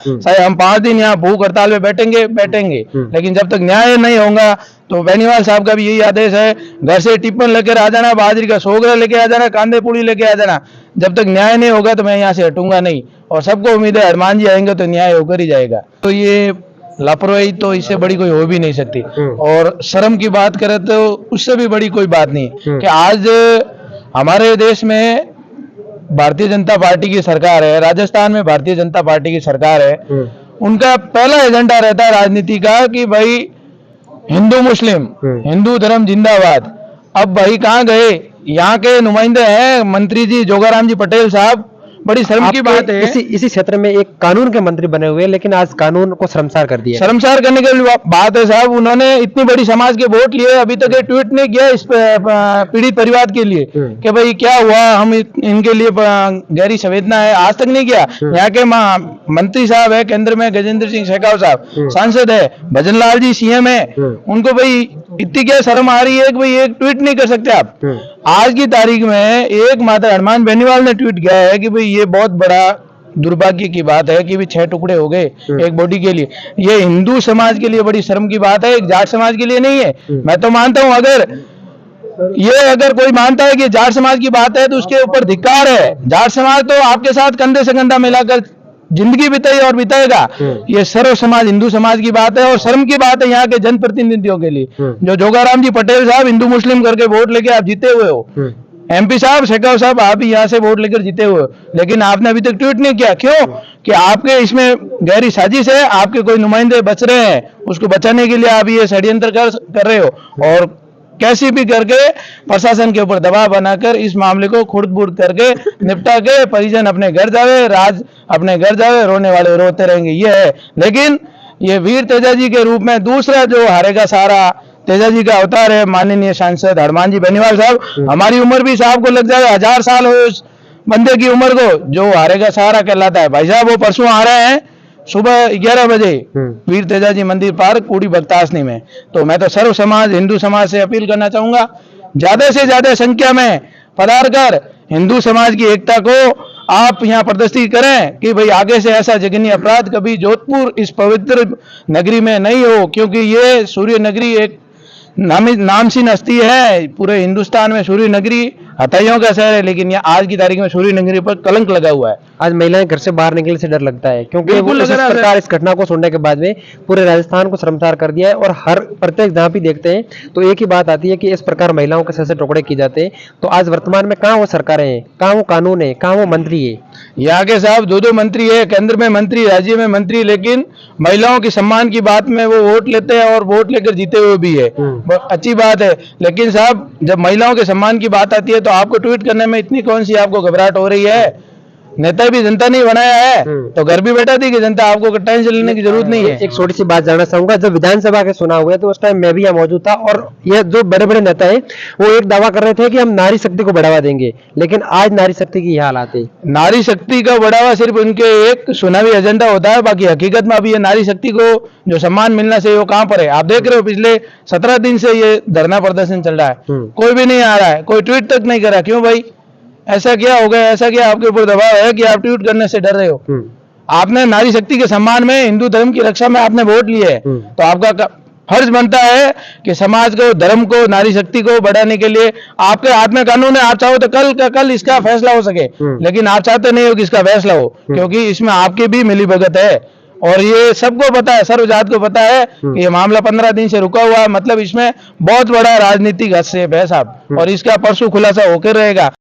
चाहे हम 5 दिन यहाँ भूख हड़ताल में बैठेंगे, लेकिन जब तक न्याय नहीं होगा तो बेनीवाल साहब का भी यही आदेश है, घर से टिप्पण लेकर आ जाना, बाजरी का सोगरा लेके आ जाना, कांदे पूड़ी लेके आ जाना। जब तक न्याय नहीं होगा तो मैं यहाँ से हटूंगा नहीं, और सबको उम्मीद है हनुमान जी आएंगे तो न्याय होकर ही जाएगा। तो ये लापरवाही तो इससे बड़ी कोई हो भी नहीं सकती, और शर्म की बात करें तो उससे भी बड़ी कोई बात नहीं कि आज हमारे देश में भारतीय जनता पार्टी की सरकार है, राजस्थान में भारतीय जनता पार्टी की सरकार है। उनका पहला एजेंडा रहता है राजनीति का कि भाई हिंदू मुस्लिम, हिंदू धर्म जिंदाबाद। अब भाई कहाँ गए यहाँ के नुमाइंदे हैं मंत्री जी जोगाराम जी पटेल साहब, बड़ी शर्म की बात है। इसी क्षेत्र में एक कानून के मंत्री बने हुए, लेकिन आज कानून को शर्मसार कर दिया। शर्मसार करने की बात है साहब, उन्होंने इतनी बड़ी समाज के वोट लिए, अभी तक ये ट्वीट नहीं किया इस पीड़ित परिवार के लिए कि भाई क्या हुआ, हम इनके लिए गहरी संवेदना है, आज तक नहीं किया। यहाँ के मंत्री साहब है केंद्र में, गजेंद्र सिंह शेखावत साहब सांसद है, भजन लाल जी सीएम है, उनको भाई इतनी क्या शर्म आ रही है कि भाई एक ट्वीट नहीं कर सकते आप। आज की तारीख में एक माता हनुमान बेनीवाल ने ट्वीट किया है कि भाई ये बहुत बड़ा दुर्भाग्य की बात है कि भी 6 टुकड़े हो गए एक बॉडी के लिए। ये हिंदू समाज के लिए बड़ी शर्म की बात है, एक जाट समाज के लिए नहीं है। मैं तो मानता हूं अगर कोई मानता है कि जाट समाज की बात है तो उसके ऊपर धिक्कार है। जाट समाज तो आपके साथ कंधे से कंधा मिलाकर जिंदगी बिताई और बिताएगा। ये सर्व समाज हिंदू समाज की बात है, और शर्म की बात है यहाँ के जनप्रतिनिधियों के लिए। जो जोगाराम जी पटेल साहब हिंदू मुस्लिम करके वोट लेके आप जीते हुए हो, एमपी साहब शेखावत साहब आप यहाँ से वोट लेकर जीते हुए, लेकिन आपने अभी तक ट्वीट नहीं किया। क्यों? कि आपके इसमें गहरी साजिश है, आपके कोई नुमाइंदे बच रहे हैं, उसको बचाने के लिए आप ये षड्यंत्र कर रहे हो, और कैसी भी करके प्रशासन के ऊपर दबाव बनाकर इस मामले को खुर्द-बुर्द करके निपटा के परिजन अपने घर जावे, राज अपने घर जावे, रोने वाले रोते रहेंगे, ये है। लेकिन ये वीर तेजा जी के रूप में दूसरा जो हारेगा सारा तेजा जी का अवतार है माननीय सांसद हनुमान जी बेनीवाल साहब। हमारी उम्र भी साहब को लग जाए 1000 साल हो उस बंदे की उम्र को, जो हारेगा सहारा कहलाता है। भाई साहब वो परसों आ रहे हैं सुबह 11 बजे वीर तेजा जी मंदिर पार्क कूड़ी भक्तासनी में। तो मैं तो सर्व समाज हिंदू समाज से अपील करना चाहूंगा, ज्यादा से ज्यादा संख्या में पधार कर हिंदू समाज की एकता को आप यहाँ प्रदर्शित करें कि भाई आगे से ऐसा जघन्य अपराध कभी जोधपुर इस पवित्र नगरी में नहीं हो, क्योंकि ये सूर्य नगरी एक नामचीन हस्ती है। पूरे हिंदुस्तान में सूर्य नगरी हथैयों का शहर है, लेकिन यहाँ आज की तारीख में सूर्य नगरी पर कलंक लगा हुआ है। आज महिलाएं घर से बाहर निकलने से डर लगता है, क्योंकि इस प्रकार इस घटना को सुनने के बाद में पूरे राजस्थान को शर्मसार कर दिया है। और हर प्रत्येक जहाँ भी देखते हैं तो एक ही बात आती है कि इस प्रकार महिलाओं के सर से टुकड़े किए जाते हैं। तो आज वर्तमान में कहाँ वो सरकारें हैं, कहाँ वो कानून है, कहाँ वो मंत्री है? यहाँ के साहब 2 मंत्री है, केंद्र में मंत्री, राज्य में मंत्री, लेकिन महिलाओं के सम्मान की बात में वो वोट लेते हैं और वोट लेकर जीते हुए भी है। अच्छी बात है, लेकिन साहब जब महिलाओं के सम्मान की बात आती है तो आपको ट्वीट करने में इतनी कौन सी आपको घबराहट हो रही है? नेता भी जनता नहीं बनाया है तो घर भी बैठा थी कि जनता, आपको टेंशन लेने की जरूरत नहीं है। एक छोटी सी बात जानना चाहूंगा, जब विधानसभा के चुनाव हुए तो उस टाइम मैं भी यहाँ मौजूद था, और ये जो बड़े बड़े नेता है वो एक दावा कर रहे थे कि हम नारी शक्ति को बढ़ावा देंगे, लेकिन आज नारी शक्ति की यह हालात है। नारी शक्ति का बढ़ावा सिर्फ उनके एक चुनावी एजेंडा होता है, बाकी हकीकत में अभी ये नारी शक्ति को जो सम्मान मिलना चाहिए वो कहाँ पर है? आप देख रहे हो पिछले 17 दिन से ये धरना प्रदर्शन चल रहा है, कोई भी नहीं आ रहा है, कोई ट्वीट तक नहीं कर रहा। क्यों भाई? ऐसा क्या हो गया? ऐसा क्या आपके ऊपर दबाव है कि आप ट्वीट करने से डर रहे हो? आपने नारी शक्ति के सम्मान में, हिंदू धर्म की रक्षा में आपने वोट लिए है, तो आपका फर्ज बनता है कि समाज को, धर्म को, नारी शक्ति को बढ़ाने के लिए आपके हाथ में कानून है। आप चाहो तो कल का कल इसका फैसला हो सके, लेकिन आप चाहते नहीं हो कि इसका फैसला हो, क्योंकि इसमें आपकी भी मिलीभगत है। और ये सबको पता है, सर्वजात को पता है कि ये मामला 15 दिन से रुका हुआ है, मतलब इसमें बहुत बड़ा राजनीतिक हस्तक्षेप है साहब, और इसका परसों खुलासा होकर रहेगा।